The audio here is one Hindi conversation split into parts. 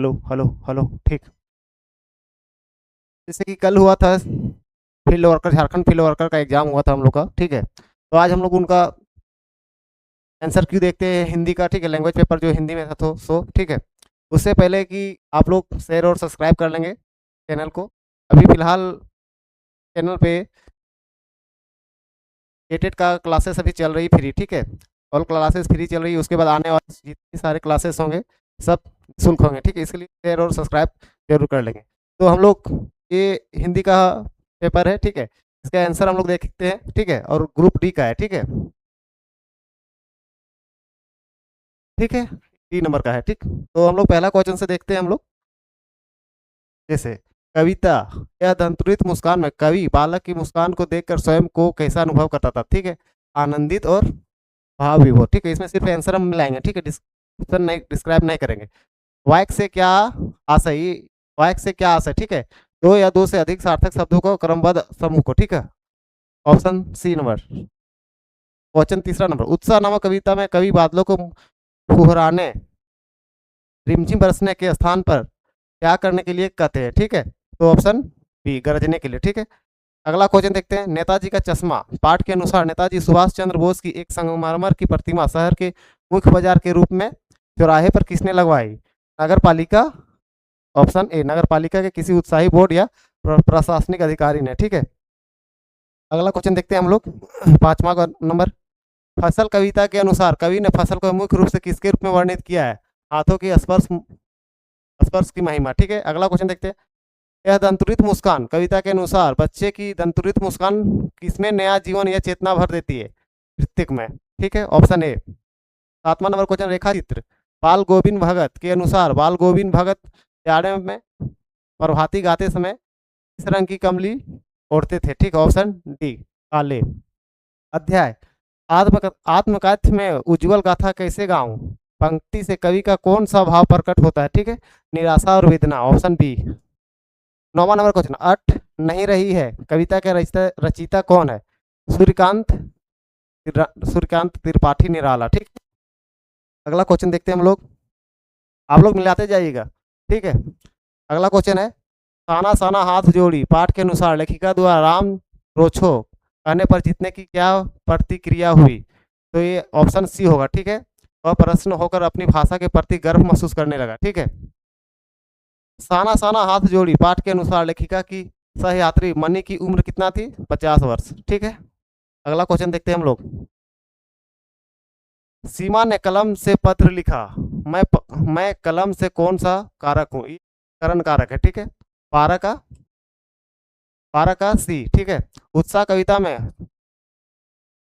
Hello hello hello. ठीक, जैसे कि कल हुआ था field worker, Jharkhand field worker का एग्जाम हुआ था हम लोग का। ठीक है, तो आज हम लोग उनका आंसर क्यों देखते हैं हिंदी का। ठीक है, लैंग्वेज पेपर जो हिंदी में था तो सो ठीक है। उससे पहले कि आप लोग शेयर और सब्सक्राइब कर लेंगे चैनल को। अभी फिलहाल चैनल पे एटेट का क्लासेस अभी चल रही फ्री। ठीक है, ऑल क्लासेस फ्री चल रही है। उसके बाद आने वाले जितने सारे क्लासेस होंगे सब शुल्क होंगे। ठीक है, इसके लिए शेयर और सब्सक्राइब जरूर कर लेंगे। तो हम लोग ये हिंदी का पेपर है। ठीक है, इसका आंसर हम लोग देखते हैं। ठीक है, और ग्रुप डी का है। ठीक है, ठीक है, डी नंबर का है। ठीक, तो हम लोग पहला क्वेश्चन से देखते हैं हम लोग। जैसे कविता, यह दंतुरित मुस्कान में कवि बालक की मुस्कान को देखकर स्वयं को कैसा अनुभव करता था। ठीक है, आनंदित और भाव विभोर। ठीक है, इसमें सिर्फ आंसर हम मिलाएंगे। ठीक है, डिस्क्रिप्शन नहीं, डिस्क्राइब नहीं करेंगे। वाक्य से क्या आशय, वाक्य से क्या आशय। ठीक है, दो या दो से अधिक सार्थक शब्दों को क्रमबद्ध समूह को। ठीक है, ऑप्शन सी नंबर। क्वेश्चन तीसरा नंबर, उत्साह नामक कविता में कवि बादलों को फुहराने, रिमझिम बरसने के स्थान पर क्या करने के लिए कहते हैं। ठीक है, तो ऑप्शन बी, गरजने के लिए। ठीक है, अगला क्वेश्चन देखते हैं। नेताजी का चश्मा, पाठ के अनुसार नेताजी सुभाष चंद्र बोस की एक संगमरमर की प्रतिमा शहर के मुख्य बाजार के रूप में चौराहे पर किसने लगवाई। नगर पालिका, ऑप्शन ए, नगर पालिका के किसी उत्साही बोर्ड या प्रशासनिक अधिकारी ने। ठीक है, अगला क्वेश्चन देखते हैं हम लोग। पांचवा नंबर, फसल कविता के अनुसार कवि ने फसल को मुख्य रूप से किसके रूप में वर्णित किया है। हाथों की स्पर्श, स्पर्श की महिमा। ठीक है, अगला क्वेश्चन देखते हैं। यह दंतुरित मुस्कान कविता के अनुसार बच्चे की दंतुरित मुस्कान किसमें नया जीवन या चेतना भर देती है। ऋतिक में। ठीक है, ऑप्शन ए। सातवां नंबर क्वेश्चन, रेखा चित्र, बाल गोविंद भगत के अनुसार बाल गोविंद भगत जाड़े में प्रभाती गाते समय किस रंग की कमली ओढ़ते थे। ठीक, ऑप्शन डी, काले। अध्याय, आत्मकथ्य में उज्जवल गाथा कैसे गाऊं पंक्ति से कवि का कौन सा भाव प्रकट होता है। ठीक है, निराशा और वेदना, ऑप्शन बी। नौवां नंबर क्वेश्चन, अट नहीं रही है कविता के रचयिता कौन है। सूर्यकांत, सूर्यकांत त्रिपाठी निराला। ठीक, अगला क्वेश्चन देखते हैं हम लोग। आप लोग मिलाते जाइएगा। ठीक है, अगला क्वेश्चन है। साना साना हाथ जोड़ी पाठ के अनुसार लेखिका द्वारा राम रोछो कहने पर जीतने की क्या प्रतिक्रिया हुई। तो ये ऑप्शन सी होगा। ठीक है, वह प्रसन्न होकर अपनी भाषा के प्रति गर्व महसूस करने लगा। ठीक है, साना साना हाथ जोड़ी पाठ के अनुसार लेखिका की सहयात्री मनी की उम्र कितना थी, 50 वर्ष। ठीक है, अगला क्वेश्चन देखते हैं हम लोग। सीमा ने कलम से पत्र लिखा, मैं कलम से कौन सा कारक हूँ। करण कारक है। ठीक है, 12 का, 12 का सी। ठीक है, उत्साह कविता में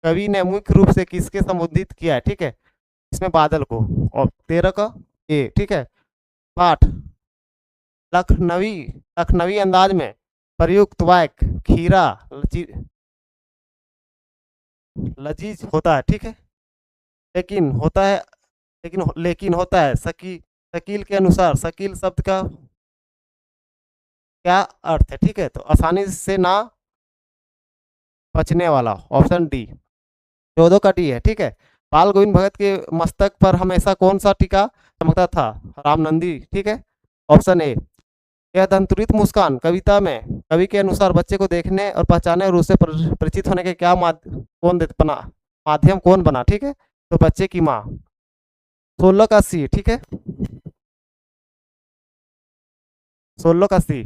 कवि ने मुख्य रूप से किसके संबोधित किया है। ठीक है, इसमें बादल को। और 13 का ए। ठीक है, पाठ, लखनवी, लखनवी अंदाज में प्रयुक्त वाक्य खीरा लजीज होता है। ठीक है, लेकिन होता है, लेकिन होता है शकील के अनुसार शकील शब्द का क्या अर्थ है। ठीक है, तो आसानी से ना पचने वाला, ऑप्शन डी। 14 का डी है। ठीक है, बाल गोविंद भगत के मस्तक पर हमेशा कौन सा टीका चमकता था, रामनंदी। ठीक है, ऑप्शन ए। यह दंतुरित मुस्कान कविता में कवि के अनुसार बच्चे को देखने और पहचाने और उससे परिचित होने के क्या माध्यम कौन बना। ठीक है, तो बच्चे की माँ। 16 का सी। ठीक है, 16 का सी।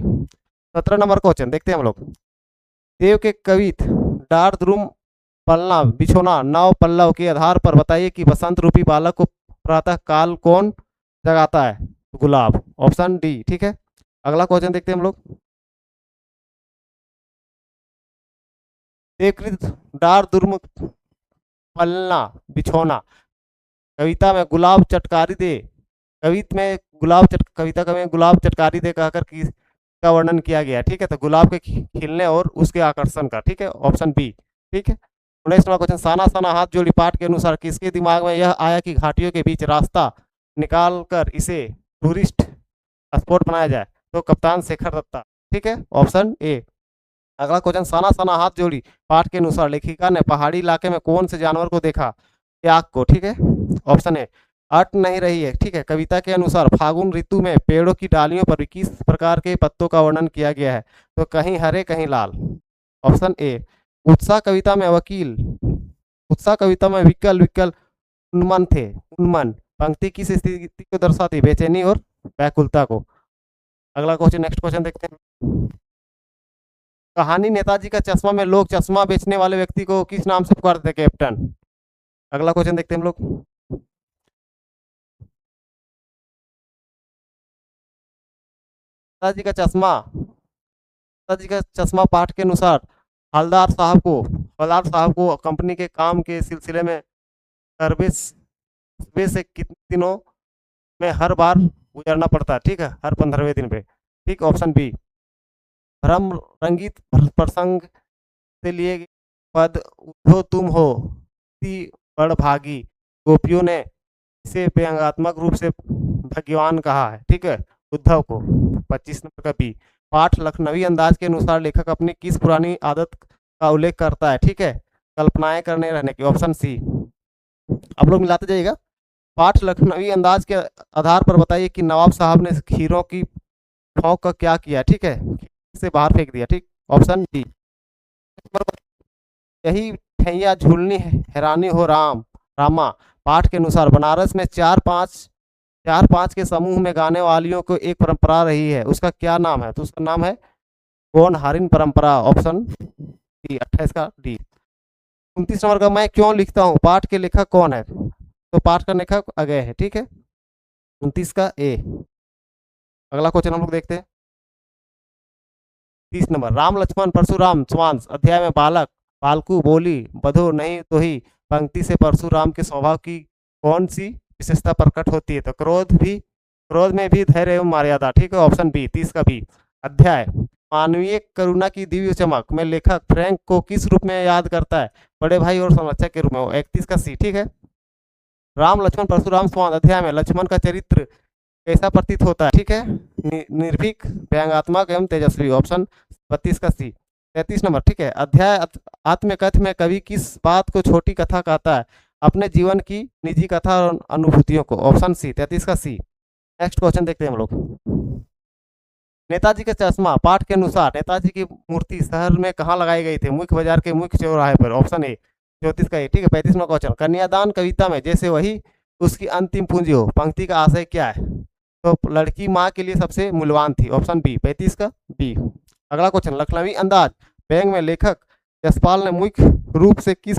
17 नंबर क्वेश्चन देखते हैं हम लोग। देव के कवित डार द्रुम पलना बिछोना नव पल्लव के आधार पर बताइए कि बसंत रूपी बालक को प्रातः काल कौन जगाता है, गुलाब, ऑप्शन डी। ठीक है, अगला क्वेश्चन देखते हैं हम लोग। देवकृत डार दुर्म पलना बिछोना कविता में गुलाब चटकारी दे, कविता में गुलाब चटकारी दे कहकर किसका वर्णन किया गया। ठीक है, तो गुलाब के खिलने और उसके आकर्षण का। ठीक है, ऑप्शन बी। ठीक है, 19वां क्वेश्चन, साना साना हाथ जोड़ी पाठ के अनुसार किसके दिमाग में यह आया कि घाटियों के बीच रास्ता निकाल कर इसे टूरिस्ट स्पॉट बनाया जाए। तो कप्तान शेखर दत्ता। ठीक है, ऑप्शन ए। अगला क्वेश्चन, साना साना हाथ जोड़ी पाठ के अनुसार लेखिका ने पहाड़ी इलाके में कौन से जानवर को देखा, याक को। ठीक है, ऑप्शन ए। अट नहीं रही है, ठीक है। कविता के अनुसार फागुन ऋतु में पेड़ों की डालियों पर किस प्रकार के पत्तों का वर्णन किया गया है? तो कहीं हरे कहीं लाल। Option A. उत्साह कविता में वकील, उत्साह कविता में विकल विकल उन्मन थे, उन्मन पंक्ति किस स्थिति को दर्शाती? बेचैनी और व्याकुलता को। अगला क्वेश्चन, नेक्स्ट क्वेश्चन देखते हैं। कहानी नेताजी का चश्मा में लोग चश्मा बेचने वाले व्यक्ति को किस नाम से पुकारते थे? कैप्टन। अगला क्वेश्चन देखते हैं हम लोग। नेताजी का चश्मा, नेताजी का चश्मा पाठ के अनुसार हवलदार साहब को कंपनी के काम के सिलसिले में सर्विस वे से कितने दिनों में हर बार गुजरना पड़ता है? ठीक है, हर 15वें दिन पे। ठीक, ऑप्शन बी। भ्रम रंगित प्रसंग से लिए पद उद्धो तुम हो ती बड़भागी, गोपियों ने इसे व्यंग्यात्मक रूप से भगवान कहा है, ठीक है, उद्धव को। 25 नंबर का बी। पाठ लखनवी अंदाज के अनुसार लेखक अपनी किस पुरानी आदत का उल्लेख करता है? ठीक है, कल्पनाएं करने रहने की। Option C. आप लोग मिलाते जाइएगा। पाठ लखनवी अंदाज के आधार पर बताइए कि नवाब साहब ने खीरों की फौक का क्या किया? ठीक है, से बाहर फेंक दिया। ठीक, ऑप्शन डी। यही ठैया झूलनी हैरानी हो रामा पाठ के अनुसार बनारस में चार पांच के समूह में गाने वालियों को एक परंपरा रही है, उसका क्या नाम है? तो उसका नाम है गौन हारिन परंपरा। ऑप्शन डी, 28 का डी। 29 नंबर का मैं क्यों लिखता हूँ पाठ के लेखक कौन है? तो पाठ का लेखक अगय है, ठीक है, 29 का ए। अगला क्वेश्चन हम लोग देखते हैं। 30 नंबर, राम लक्ष्मण परशुराम स्वांश अध्याय में बालकू बोली बधो नहीं तो ही पंक्ति से परशुराम के स्वभाव की कौन सी विशेषता प्रकट होती है? तो क्रोध में भी धैर्य एवं मर्यादा। ठीक है, ऑप्शन बी, 30 का बी। अध्याय मानवीय करुणा की दिव्य चमक में लेखक फ्रैंक को किस रूप में याद करता है? बड़े भाई और संरक्षक के रूप में। 31 का सी। ठीक है, राम लक्ष्मण परशुराम स्वांश अध्याय में लक्ष्मण का चरित्र कैसा प्रतीत होता है? ठीक है, निर्भीक, व्यंग्यात्मक एवं तेजस्वी। ऑप्शन 32 का सी। 33 नंबर, ठीक है, अध्याय आत्मकथ में कवि किस बात को छोटी कथा कहता है? अपने जीवन की निजी कथा और अनुभूतियों को। ऑप्शन सी, 33 का सी। नेक्स्ट क्वेश्चन देखते हैं हम लोग। नेताजी का चश्मा पाठ के अनुसार नेताजी की मूर्ति शहर में कहाँ लगाई गई थी? मुख्य बाजार के मुख्य चौराहे पर। ऑप्शन ए, 34 का ए। ठीक है, 35वां क्वेश्चन, कन्यादान कविता में जैसे वही उसकी अंतिम पूंजी हो पंक्ति का आशय क्या है? तो लड़की माँ के लिए सबसे मूल्यवान थी। ऑप्शन बी, 35 का बी। अगला क्वेश्चन, लखनवी अंदाज व्यंग में लेखक यशपाल ने मुख्य रूप से किस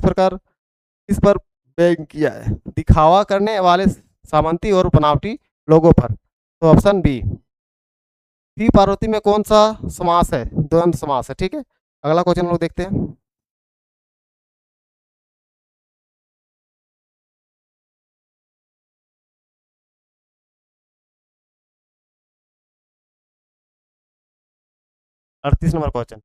पर व्यंग किया है? दिखावा करने वाले सामंती और बनावटी लोगों पर। तो ऑप्शन बी। श्री पार्वती में कौन सा समास है? द्वंद्व समास है। ठीक है, अगला क्वेश्चन लोग देखते हैं। अड़तीस नंबर क्वेश्चन,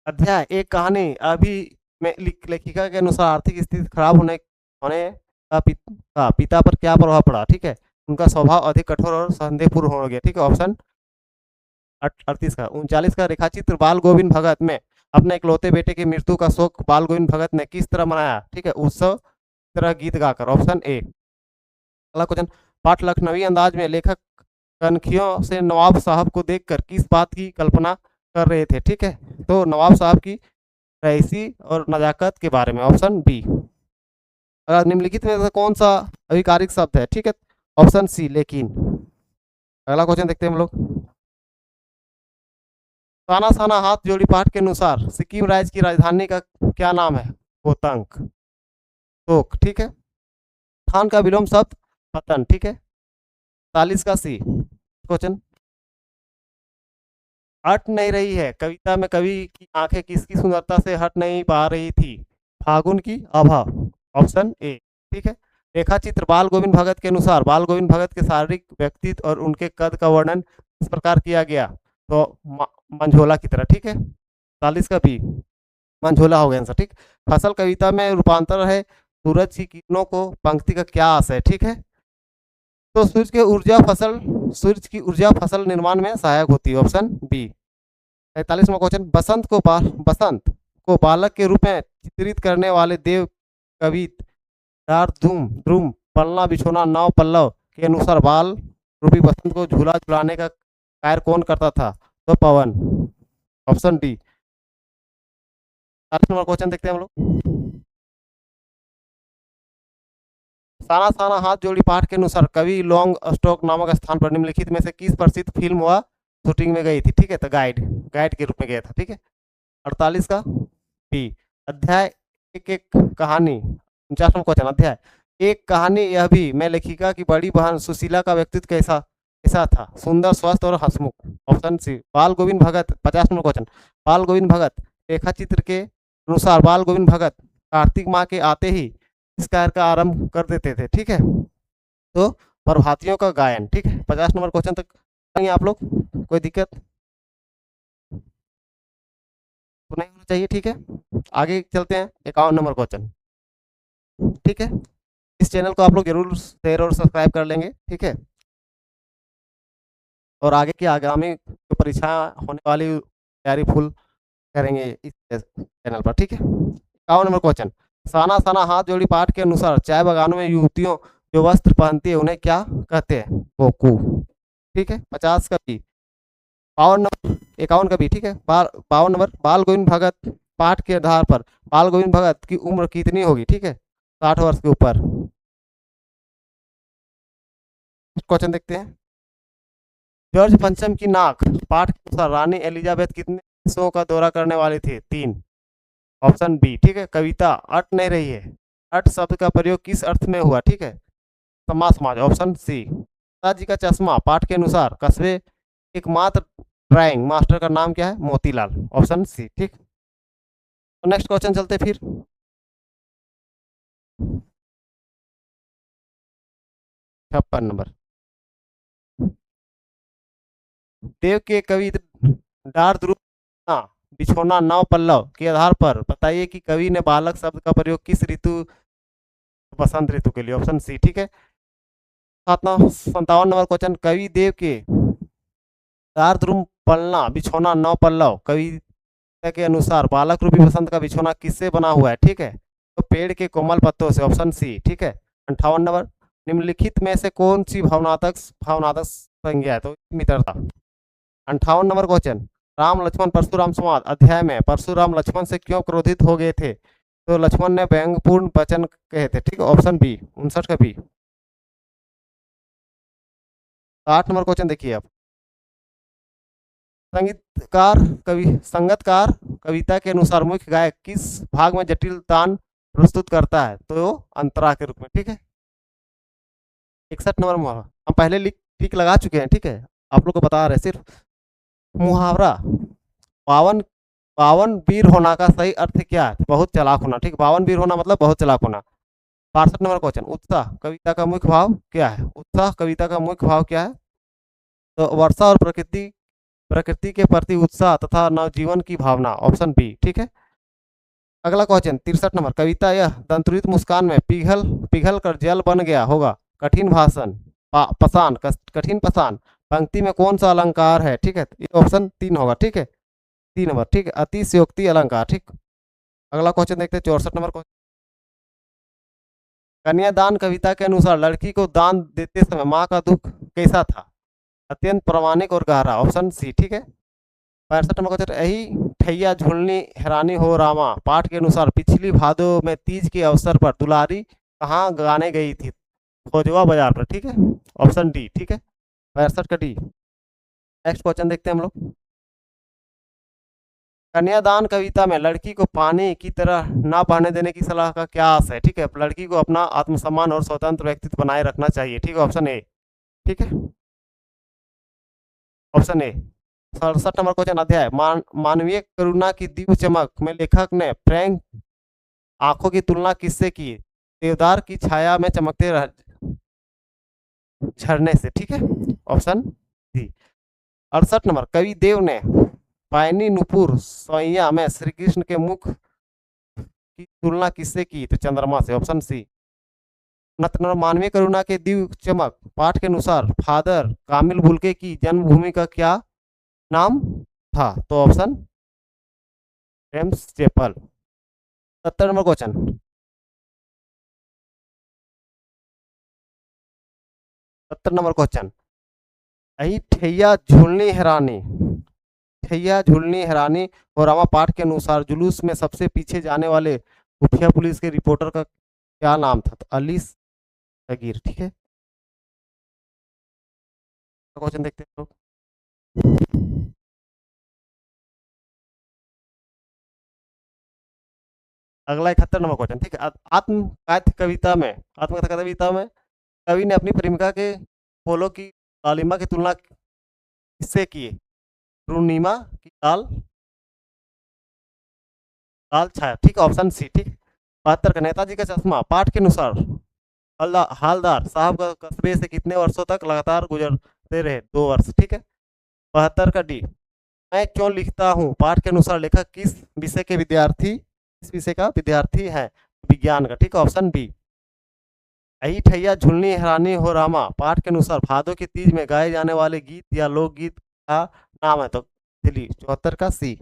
अध्याय एक कहानी अभी में लेखिका के अनुसार आर्थिक स्थिति खराब होने होने का पिता पर क्या प्रभाव पड़ा? ठीक है, उनका स्वभाव अधिक कठोर और संदेहपूर्ण हो गया। ठीक है, ऑप्शन 38 का। 39 का, रेखाचित्र बाल गोविंद भगत में अपने इकलौते बेटे की मृत्यु का शोक बाल गोविंद भगत ने किस तरह मनाया? ठीक है, उत्सव तरह गीत गाकर। Option A. अगला क्वेश्चन, पाठ लखनवी अंदाज में लेखक कनखियों से नवाब साहब को देखकर किस बात की कल्पना कर रहे थे? ठीक है, तो नवाब साहब की रईसी और नजाकत के बारे में। Option B. अगर निम्नलिखित में से कौन सा आधिकारिक शब्द है? ठीक है, ऑप्शन सी, लेकिन। अगला क्वेश्चन देखते हैं हम लोग। साना साना हाथ जोड़ी पाठ के अनुसार सिक्किम राज्य की राजधानी का क्या नाम है? गोतंक, तोक। ठीक है, थान का विलोम शब्द पतन। ठीक है, 40 का सी क्वेश्चन, हट नहीं रही है कविता में कवि की आंखें किसकी सुंदरता से हट नहीं पा रही थी? फागुन की आभा। Option A. ठीक है, रेखा चित्र बाल गोविंद भगत के अनुसार बाल गोविंद भगत के शारीरिक व्यक्तित्व और उनके कद का वर्णन इस प्रकार किया गया? तो मंझोला की तरह। ठीक है, 40 का बी, मंझोला हो गया आंसर। ठीक, फसल कविता में रूपांतर है सूरज की किरणों को पंक्ति का क्या आशय है? ठीक है, तो सूरज की ऊर्जा फसल निर्माण में सहायक होती है। Option B. 43वां क्वेश्चन, बसंत को बालक के रूप में चित्रित करने वाले देव कवि डार धूम ध्रुम पलना बिछोना नौ पल्लव के अनुसार बाल रूपी बसंत को झूला झुलाने का कार्य कौन करता था? तो Pavan. Option D. 8 number question देखते हैं हम लोग। साना साना हाथ जोड़ी पाठ के अनुसार कवि लॉन्ग स्टॉक नामक स्थान पर निम्नलिखित में से किस प्रसिद्ध फिल्म व शूटिंग में गई थी? ठीक है, तो गाइड गाइड के रूप में गया था। ठीक है। 48 का बी। अध्याय एक एक कहानी। 49वां क्वेश्चन। अध्याय एक कहानी यह भी मैं लेखिका की बड़ी बहन सुशीला का व्यक्तित्व कैसा कैसा था? सुंदर, स्वस्थ और हंसमुख। ऑप्शन सी बाल गोविंद भगत। 50 नंबर क्वेश्चन। बाल गोविंद भगत रेखा चित्र के अनुसार बाल गोविंद भगत कार्तिक माह के आते ही इस कार्य का आरंभ कर देते थे। ठीक है, तो प्रभातियों का गायन। ठीक है, 50 नंबर क्वेश्चन तक आप लोग, कोई दिक्कत तो नहीं होना चाहिए। ठीक है, आगे चलते हैं। 51 नंबर क्वेश्चन। ठीक है, इस चैनल को आप लोग जरूर शेयर और सब्सक्राइब कर लेंगे। ठीक है, और आगे की आगामी परीक्षा होने वाली तैयारी फुल करेंगे इस चैनल पर। ठीक है, 51 नंबर क्वेश्चन। साना साना हाथ जोड़ी पाठ के अनुसार चाय बागानों में युवतियों जो वस्त्र पहनती है उन्हें क्या कहते हैं? कोकू। ठीक है, 50 का भी। 52 नंबर 51 का भी। ठीक है, 52 नंबर। बाल गोविंद भगत पाठ के आधार पर बाल गोविंद भगत की उम्र कितनी होगी? ठीक है, 60 वर्ष के ऊपर। क्वेश्चन देखते हैं। जॉर्ज पंचम की नाक पाठ के अनुसार रानी एलिजाबेथ कितने देशों का दौरा करने वाली थी? 3। Option B. ठीक है, कविता अट नहीं रही है। अट शब्द का प्रयोग किस अर्थ में हुआ? ठीक है, समाज समाज। Option C. पिताजी का चश्मा पाठ के अनुसार कस्बे एकमात्र ड्राइंग मास्टर का नाम क्या है? मोतीलाल। Option C. ठीक, तो नेक्स्ट क्वेश्चन चलते फिर। 56 नंबर। देव के कवि डार ध्रुव बिछोना नौ पल्लव के आधार पर बताइए कि कवि ने बालक शब्द का प्रयोग किस ऋतु? बसंत ऋतु के लिए। Option C. ठीक है, 57 नंबर क्वेश्चन। कवि देव के डार ध्रुव पलना बिछोना नौ पल्लव कविता के अनुसार बालक रूपी बसंत का बिछोना किससे बना हुआ है? ठीक है, तो पेड़ के कोमल पत्तों से। Option C. ठीक है, 58 नंबर। निम्नलिखित में से कौन सी भावनात्मक भावनात्मक संज्ञा है? तो मित्रता। 58 नंबर क्वेश्चन। राम लक्ष्मण परशुराम संवाद अध्याय में परशुराम लक्ष्मण से क्यों क्रोधित हो गए थे? तो लक्ष्मण ने व्यंग्यपूर्ण वचन कहे थे। ठीक है, ऑप्शन बी। 59 का बी। 8 नंबर क्वेश्चन देखिए आप। संगीतकार कवि संगतकार कविता के अनुसार मुख्य गायक किस भाग में जटिल तान प्रस्तुत करता है? तो अंतरा के रूप में। ठीक है, 61 नंबर मुहावरा हम पहले लिख टिक लगा चुके हैं। ठीक है, आप लोग को बता रहे सिर्फ मुहावरा। पावन पावन वीर होना का सही अर्थ क्या है? बहुत चालाक होना। ठीक, पावन वीर होना मतलब बहुत चालाक होना। 62 नंबर क्वेश्चन। उत्साह कविता का मुख्य भाव क्या है? उत्साह कविता का मुख्य भाव क्या है? तो वर्षा और प्रकृति प्रकृति के प्रति उत्साह तथा नवजीवन की भावना। Option B. ठीक है, अगला क्वेश्चन 63 नंबर। कविता यह दंतुरित मुस्कान में पिघल पिघल कर जल बन गया होगा कठिन भाषण पसान कठिन पसान पंक्ति में कौन सा अलंकार है? ठीक है, ये ऑप्शन 3 होगा। ठीक है, 3 नंबर। ठीक है, अतिशयोक्ति अलंकार। ठीक, अगला क्वेश्चन देखते हैं 64 नंबर क्वेश्चन। कन्यादान कविता के अनुसार लड़की को दान देते समय माँ का दुख कैसा था? अत्यंत प्रामाणिक और गहरा। Option C. ठीक है, 65 नंबर क्वेश्चन। यही ठैया झुलनी हैरानी हो रामा पाठ के अनुसार पिछली भादो में तीज के अवसर पर दुलारी कहाँ गाने गई थी? खोजवा बाजार पर। ठीक है, ऑप्शन डी। ठीक है, 65 का डी। नेक्स्ट क्वेश्चन देखते हैं हम लोग। कन्यादान कविता में लड़की को पानी की तरह ना बहने देने की सलाह का क्या आशय है? ठीक है, लड़की को अपना आत्मसम्मान और स्वतंत्र व्यक्तित्व बनाए रखना चाहिए। ठीक है, ऑप्शन ए। ठीक है, ऑप्शन ए। 67 number question. अध्याय मानवीय करुणा की दिव्य चमक में लेखक ने फ्रैंक आंखों की तुलना किससे की? देवदार की छाया में चमकते झरने से। ठीक है, ऑप्शन डी। 68 नंबर। कवि देव ने पायनी नुपुर सोइया में श्री कृष्ण के मुख की तुलना किससे की? तो चंद्रमा से। Option C. मानवीय करुणा के दिव्य चमक पाठ के अनुसार फादर कामिल बुल्के की जन्मभूमि का क्या नाम था? तो option James Chapel. 70 number question. 70 number question, अही ठैया झूलनी हैरानी, ठैया झूलनी हैरानी और रामा पाठ के अनुसार जुलूस में सबसे पीछे जाने वाले खुफिया पुलिस के रिपोर्टर का क्या नाम था? तो अली सगीर। ठीक है, क्वेश्चन देखते हैं लोग। अगला 71 नंबर क्वेश्चन, ठीक है। आत्मकथ्य कविता में, आत्मकथा कविता में कवि ने अपनी प्रेमिका के फूलों की लालिमा की तुलना किससे की? पूर्णिमा की लाल लाल छाया। ठीक, ऑप्शन सी। ठीक, 72 का, नेताजी का चश्मा पाठ के अनुसार हालदार साहब का कस्बे से कितने वर्षों तक लगातार गुजरते रहे? 2 वर्ष। ठीक है, 72 का डी, मैं क्यों लिखता हूँ पाठ के अनुसार लेखक किस विषय के विद्यार्थी, किस विषय का विद्यार्थी है? विज्ञान का। ठीक, ऑप्शन बी। अही ठैया झुलनी हैरानी हो रामा पाठ के अनुसार भादों की तीज में गाए जाने वाले गीत या लोकगीत का नाम है? तो दिल्ली। 74 का सी।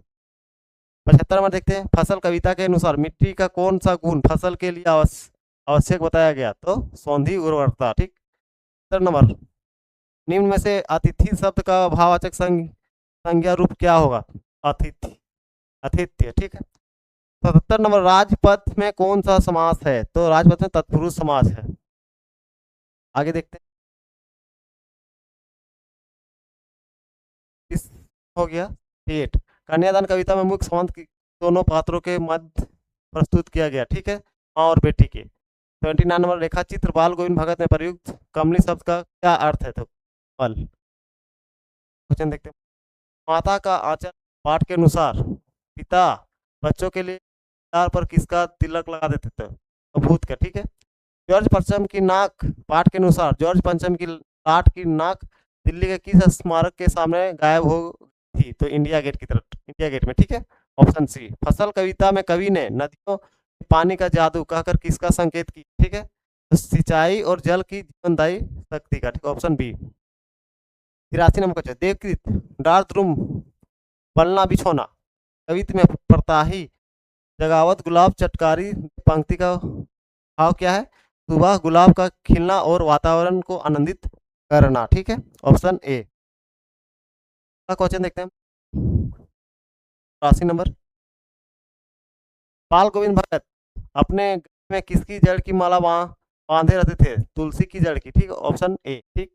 75 नंबर देखते हैं, फसल कविता के अनुसार मिट्टी का कौन सा गुण फसल के लिए आवश्यक बताया गया? तो सौंधी उर्वरता। ठीक, 70 नंबर, निम्न में से अतिथि शब्द का भाववाचक संज्ञा रूप क्या होगा? अतिथि, अतिथ्य। ठीक है, 77 नंबर, राजपथ में कौन सा समास है? तो राजपथ में तत्पुरुष समास है। आगे देखते हैं, इस हो गया 8। कन्यादान कविता में मुख्य संबंध दोनों पात्रों के मध्य प्रस्तुत किया गया। ठीक है, माँ और बेटी के। 29 नंबर, रेखा चित्र बाल गोविंद भगत में प्रयुक्त कमली शब्द का क्या अर्थ है? तो फल। क्वेश्चन देखते हैं, माता का आंचल पाठ के अनुसार पिता बच्चों के लिए तार पर किसका तिलक लगा देते थे? तो भूत का। ठीक है, जॉर्ज पंचम की नाक पाठ के अनुसार जॉर्ज पंचम की लाट की नाक दिल्ली के किस स्मारक के सामने गायब हो थी? तो इंडिया गेट की तरफ, इंडिया गेट में। ठीक है, ऑप्शन सी। फसल कविता में कवि ने नदियों के पानी का जादू कहकर किसका संकेत की? ठीक है, तो सिंचाई और जल की जीवनदायी शक्ति का। ठीक, ऑप्शन बी। 83 नंबर क्वेश्चन, देवकृत डार द्रुम बलना बिछोना कवित्व में प्रताही जगावत गुलाब चटकारी पंक्ति का भाव क्या है? सुबह गुलाब का खिलना और वातावरण को आनंदित करना। ठीक है, ऑप्शन ए। क्वेश्चन देखते हैं, 83 नंबर, बाल गोविंद भगत अपने गले में किसकी जड़ की माला बांधे रहते थे? तुलसी की जड़ की। ठीक, ऑप्शन ए। ठीक,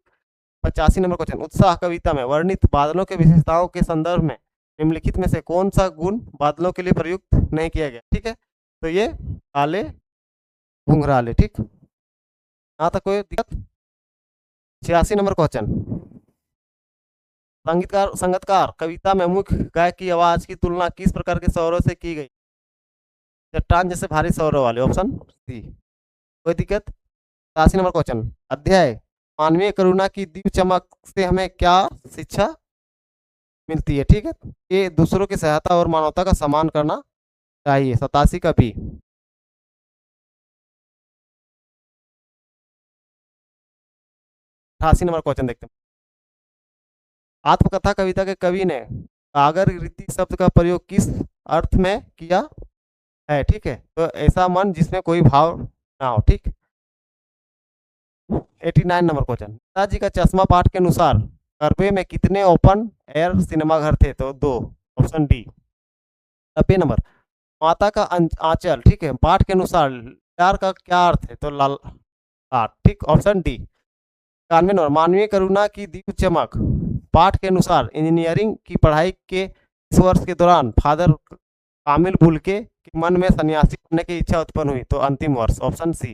85 नंबर क्वेश्चन, उत्साह कविता में वर्णित बादलों के विशेषताओं के संदर्भ में निम्नलिखित में से कौन सा गुण बादलों के लिए प्रयुक्त नहीं किया गया? ठीक है, तो ये काले घुंघराले। ठीक, यहाँ तक कोई दिक्कत? 86 नंबर क्वेश्चन, संगीतकार कविता में मुख्य गायक की आवाज की तुलना किस प्रकार के स्वरों से की गई? चट्टान जैसे भारी स्वरों वाले। Option C. कोई दिक्कत? 87 नंबर क्वेश्चन, अध्याय मानवीय करुणा की दिव्य चमक से हमें क्या शिक्षा मिलती है? ठीक है, ये दूसरों की सहायता और मानवता का सम्मान करना चाहिए। 87 का बी। 88 नंबर क्वेश्चन देखते हैं, आत्मकथा कविता के कवि ने कागर रीति शब्द का प्रयोग किस अर्थ में किया है? ठीक है, तो ऐसा मन जिसमें कोई भाव ना हो। ठीक, 89 नंबर क्वेश्चन, नेताजी का चश्मा पाठ के अनुसार करबे में कितने ओपन एयर सिनेमा घर थे? तो 2, ऑप्शन डी। 90 नंबर, माता का आंचल, ठीक है, पाठ के अनुसार लाल का क्या अर्थ है? तो लाल लाट। ठीक, ऑप्शन डी। 91 नंबर, मानवीय करुणा की दीप चमक पाठ के अनुसार इंजीनियरिंग की पढ़ाई के इस वर्ष के दौरान फादर कामिल बुलके के मन में सन्यासी बनने की इच्छा उत्पन्न हुई? तो अंतिम वर्ष, ऑप्शन सी।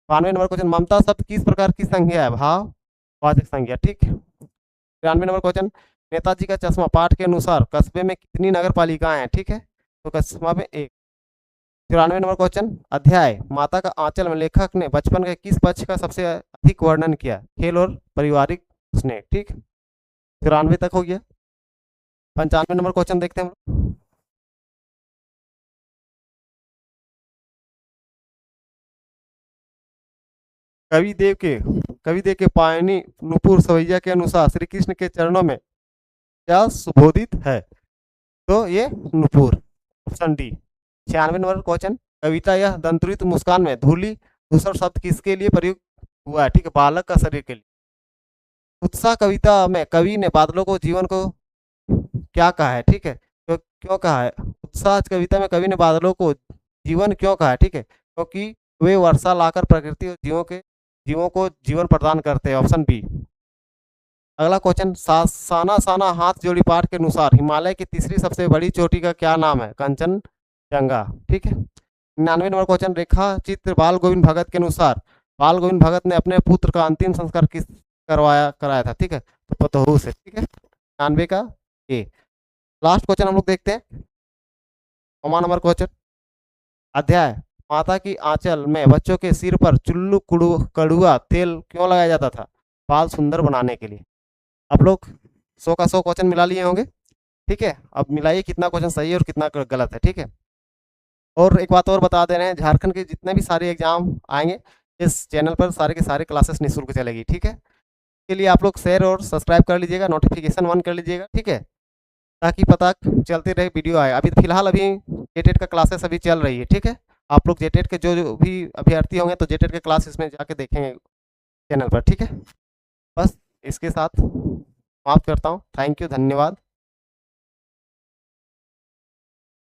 92 नंबर क्वेश्चन, ममता शब्द किस प्रकार की संज्ञा है? भाववाचक संज्ञा। ठीक, 93 नंबर क्वेश्चन, नेताजी का चश्मा पाठ के अनुसार कस्बे में कितनी नगर पालिकाएं हैं? ठीक है, तो कस्बा में 1। 94 नंबर क्वेश्चन, अध्याय माता का आंचल में लेखक ने बचपन के किस पक्ष का सबसे अधिक वर्णन किया? खेल और पारिवारिक स्नेह। ठीक, 94 तक हो गया। 95 नंबर क्वेश्चन देखते हैं हम। कवि देव के पायनी नुपुर सवैया के अनुसार श्री कृष्ण के चरणों में क्या सुबोधित है? तो ये Nupur, option D. 96 number question, कविता यह दंतुरित मुस्कान में धूली दूसरा शब्द किसके लिए प्रयुक्त हुआ है, ठीक है, बालक का शरीर के लिए। उत्साह कविता में कवि ने बादलों को जीवन को क्या कहा है, ठीक है, तो क्यों कहा है? उत्साह कविता में कवि ने बादलों को जीवन क्यों कहा है, ठीक है, क्योंकि वे वर्षा लाकर प्रकृति और जीवों को जीवन प्रदान करते हैं। Option B. अगला क्वेश्चन, साना साना हाथ जोड़ी पाठ के अनुसार हिमालय की तीसरी सबसे बड़ी चोटी का क्या नाम है? कंचनजंगा, ठीक है। 99 नंबर क्वेश्चन, रेखा चित्र बाल गोविंद भगत के अनुसार बाल गोविंद भगत ने अपने पुत्र का अंतिम संस्कार किस कराया था, ठीक है, तो पतोहू से, ठीक है। 99 का ए। लास्ट क्वेश्चन हम लोग देखते हैं, 9वां नंबर क्वेश्चन, अध्याय माता की आंचल में बच्चों के सिर पर चुल्लू कड़ुआ तेल क्यों लगाया जाता था? बाल सुंदर बनाने के लिए। आप लोग 100 का 100 क्वेश्चन मिला लिए होंगे, ठीक है। अब मिलाइए कितना क्वेश्चन सही है और कितना गलत है, ठीक है। और एक बात और बता दे रहे हैं, झारखंड के जितने भी सारे एग्जाम आएंगे इस चैनल पर सारे के सारे क्लासेस निःशुल्क चलेगी, ठीक है। के लिए आप लोग शेयर और सब्सक्राइब कर लीजिएगा, नोटिफिकेशन ऑन कर लीजिएगा, ठीक है, ताकि पता चलते रहे वीडियो आए। अभी फिलहाल अभी जेटेट का क्लासेस अभी चल रही है, ठीक है। आप लोग जेटेट के जो भी अभ्यर्थी होंगे तो जेटेट के क्लास इसमें जाके देखेंगे चैनल पर, ठीक है। बस इसके साथ समाप्त करता हूँ। थैंक यू, धन्यवाद।